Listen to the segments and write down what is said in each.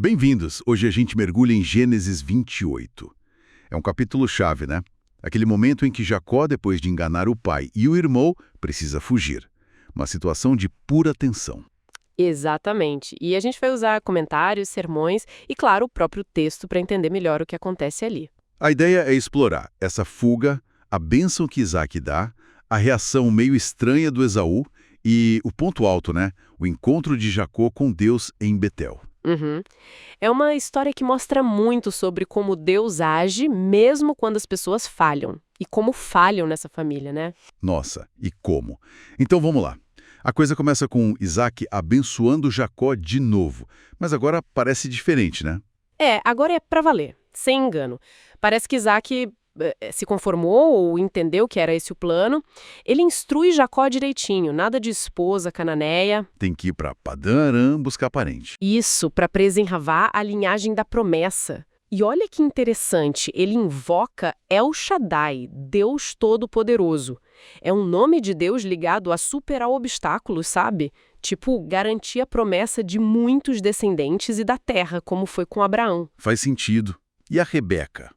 Bem-vindos! Hoje a gente mergulha em Gênesis 28. É um capítulo-chave, né? Aquele momento em que Jacó, depois de enganar o pai e o irmão, precisa fugir. Uma situação de pura tensão. Exatamente. E a gente vai usar comentários, sermões e, claro, o próprio texto para entender melhor o que acontece ali. A ideia é explorar essa fuga, a bênção que Isaac dá, a reação meio estranha do Esaú e o ponto alto, né? O encontro de Jacó com Deus em Betel. Uhum. É uma história que mostra muito sobre como Deus age mesmo quando as pessoas falham. E como falham nessa família, né? Nossa, e como? Então vamos lá. A coisa começa com Isaac abençoando Jacó de novo, mas agora parece diferente, né? Agora é pra valer, sem engano. Parece que Isaac se conformou ou entendeu que era esse o plano. Ele instrui Jacó direitinho, nada de esposa cananeia. Tem que ir para Padã Arã buscar parente. Isso, para preservar a linhagem da promessa. E olha que interessante, ele invoca El Shaddai, Deus Todo-Poderoso. É um nome de Deus ligado a superar obstáculos, sabe? Tipo, garantir a promessa de muitos descendentes e da terra, como foi com Abraão. Faz sentido. E a Rebeca?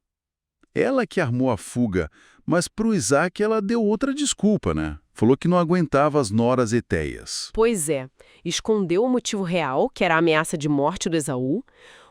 Ela que armou a fuga, mas pro Isaac ela deu outra desculpa, né? Falou que não aguentava as noras etéias. Pois é, escondeu o motivo real, que era a ameaça de morte do Esaú,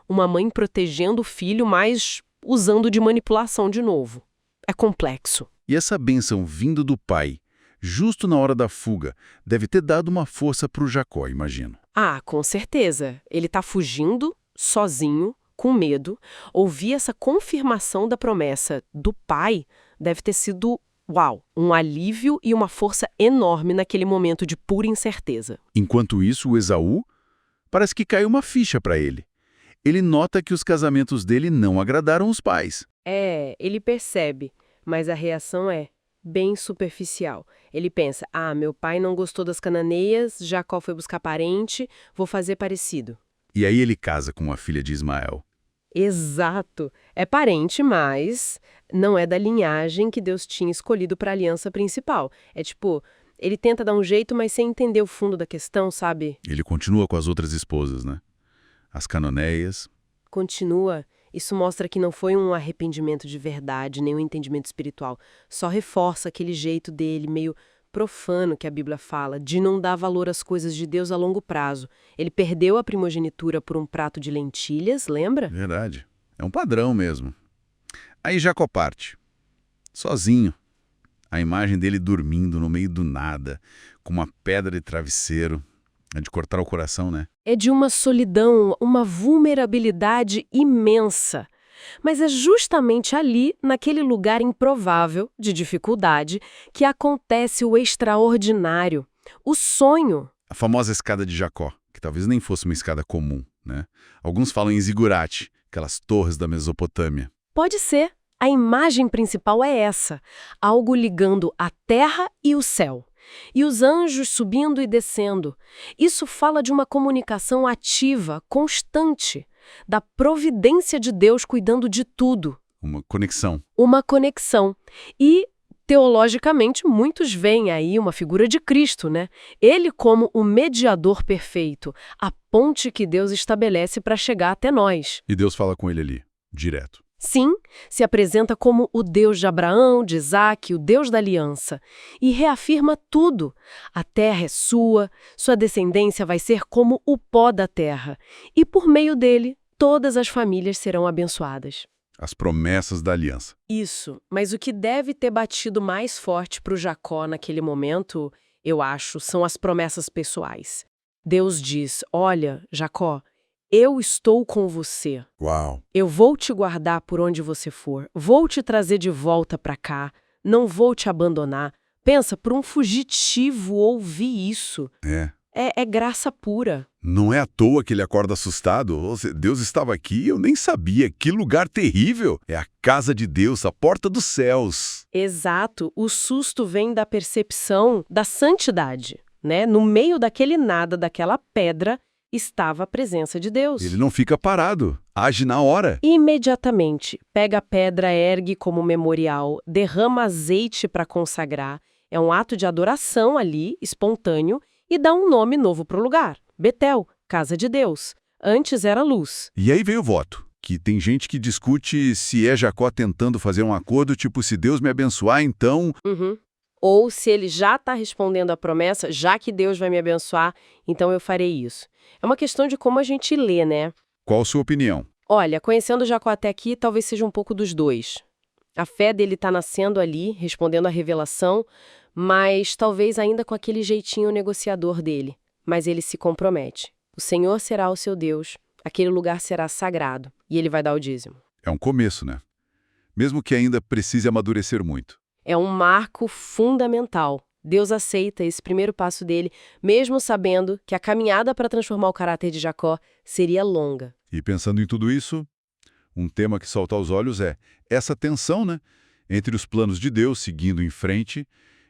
uma mãe protegendo o filho, mas usando de manipulação de novo. É complexo. E essa bênção vindo do pai, justo na hora da fuga, deve ter dado uma força pro Jacó, imagino. Ah, com certeza. Ele tá fugindo, sozinho, com medo. Ouvir essa confirmação da promessa do pai deve ter sido, uau, um alívio e uma força enorme naquele momento de pura incerteza. Enquanto isso, o Esaú, parece que caiu uma ficha para ele. Ele nota que os casamentos dele não agradaram os pais. Ele percebe, mas a reação é bem superficial. Ele pensa, meu pai não gostou das cananeias, Jacó foi buscar parente, vou fazer parecido. E aí ele casa com a filha de Ismael. Exato. É parente, mas não é da linhagem que Deus tinha escolhido para a aliança principal. É tipo, ele tenta dar um jeito, mas sem entender o fundo da questão, sabe? Ele continua com as outras esposas, né? As cananeias. Continua. Isso mostra que não foi um arrependimento de verdade, nem um entendimento espiritual. Só reforça aquele jeito dele, meio profano que a Bíblia fala, de não dar valor às coisas de Deus a longo prazo. Ele perdeu a primogenitura por um prato de lentilhas, lembra? Verdade. É um padrão mesmo. Aí Jacó parte. Sozinho. A imagem dele dormindo no meio do nada, com uma pedra de travesseiro. É de cortar o coração, né? É de uma solidão, uma vulnerabilidade imensa. Mas é justamente ali, naquele lugar improvável, de dificuldade, que acontece o extraordinário, o sonho. A famosa escada de Jacó, que talvez nem fosse uma escada comum, né? Alguns falam em zigurate, aquelas torres da Mesopotâmia. Pode ser. A imagem principal é essa, algo ligando a terra e o céu. E os anjos subindo e descendo. Isso fala de uma comunicação ativa, constante, da providência de Deus cuidando de tudo. Uma conexão. Uma conexão. E, teologicamente, muitos veem aí uma figura de Cristo, né? Ele como o mediador perfeito, a ponte que Deus estabelece para chegar até nós. E Deus fala com ele ali, direto. Sim, se apresenta como o Deus de Abraão, de Isaac, o Deus da aliança, e reafirma tudo. A terra é sua descendência vai ser como o pó da terra, e por meio dele, todas as famílias serão abençoadas. As promessas da aliança. Isso, mas o que deve ter batido mais forte para o Jacó naquele momento, eu acho, são as promessas pessoais. Deus diz, olha, Jacó, eu estou com você. Uau! Eu vou te guardar por onde você for. Vou te trazer de volta para cá. Não vou te abandonar. Pensa, para um fugitivo ouvir isso. É graça pura. Não é à toa que ele acorda assustado. Deus estava aqui, eu nem sabia. Que lugar terrível! É a casa de Deus, a porta dos céus. Exato. O susto vem da percepção da santidade, né? No meio daquele nada, daquela pedra, estava a presença de Deus. Ele não fica parado, age na hora. Imediatamente, pega a pedra, ergue como memorial, derrama azeite para consagrar. É um ato de adoração ali, espontâneo, e dá um nome novo para o lugar. Betel, Casa de Deus. Antes era luz. E aí veio o voto, que tem gente que discute se é Jacó tentando fazer um acordo, tipo, se Deus me abençoar, então... Uhum. Ou se ele já está respondendo à promessa, já que Deus vai me abençoar, então eu farei isso. É uma questão de como a gente lê, né? Qual a sua opinião? Olha, conhecendo Jacó até aqui, talvez seja um pouco dos dois. A fé dele está nascendo ali, respondendo à revelação, mas talvez ainda com aquele jeitinho negociador dele. Mas ele se compromete. O Senhor será o seu Deus, aquele lugar será sagrado, e ele vai dar o dízimo. É um começo, né? Mesmo que ainda precise amadurecer muito. É um marco fundamental. Deus aceita esse primeiro passo dele, mesmo sabendo que a caminhada para transformar o caráter de Jacó seria longa. E pensando em tudo isso, um tema que salta aos olhos é essa tensão, né? Entre os planos de Deus seguindo em frente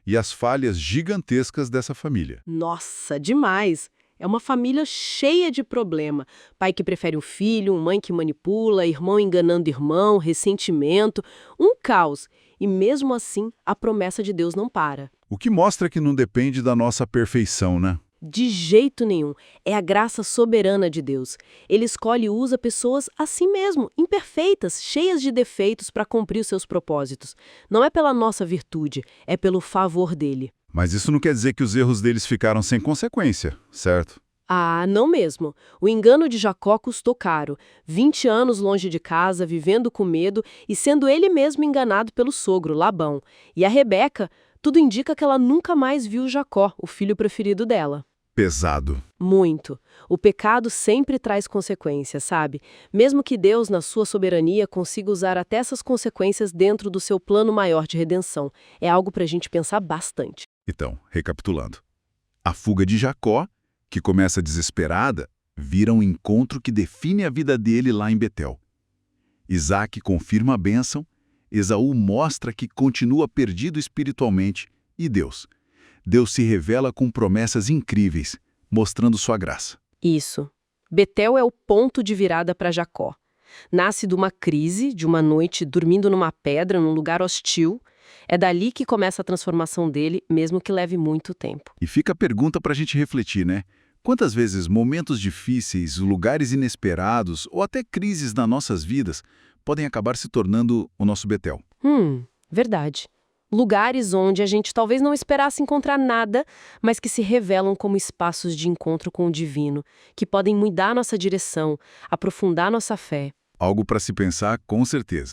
e as falhas gigantescas dessa família. Nossa, demais! É uma família cheia de problema. Pai que prefere um filho, mãe que manipula, irmão enganando irmão, ressentimento, um caos. E mesmo assim, a promessa de Deus não para. O que mostra que não depende da nossa perfeição, né? De jeito nenhum. É a graça soberana de Deus. Ele escolhe e usa pessoas assim mesmo, imperfeitas, cheias de defeitos para cumprir os seus propósitos. Não é pela nossa virtude, é pelo favor dele. Mas isso não quer dizer que os erros deles ficaram sem consequência, certo? Ah, não mesmo. O engano de Jacó custou caro. 20 anos longe de casa, vivendo com medo e sendo ele mesmo enganado pelo sogro, Labão. E a Rebeca, tudo indica que ela nunca mais viu Jacó, o filho preferido dela. Pesado. Muito. O pecado sempre traz consequências, sabe? Mesmo que Deus, na sua soberania, consiga usar até essas consequências dentro do seu plano maior de redenção. É algo para a gente pensar bastante. Então, recapitulando. A fuga de Jacó, que começa desesperada, vira um encontro que define a vida dele lá em Betel. Isaac confirma a bênção, Esaú mostra que continua perdido espiritualmente e Deus se revela com promessas incríveis, mostrando sua graça. Isso. Betel é o ponto de virada para Jacó. Nasce de uma crise, de uma noite dormindo numa pedra, num lugar hostil. É dali que começa a transformação dele, mesmo que leve muito tempo. E fica a pergunta para a gente refletir, né? Quantas vezes momentos difíceis, lugares inesperados ou até crises nas nossas vidas podem acabar se tornando o nosso Betel? Verdade. Lugares onde a gente talvez não esperasse encontrar nada, mas que se revelam como espaços de encontro com o divino, que podem mudar nossa direção, aprofundar nossa fé. Algo para se pensar com certeza.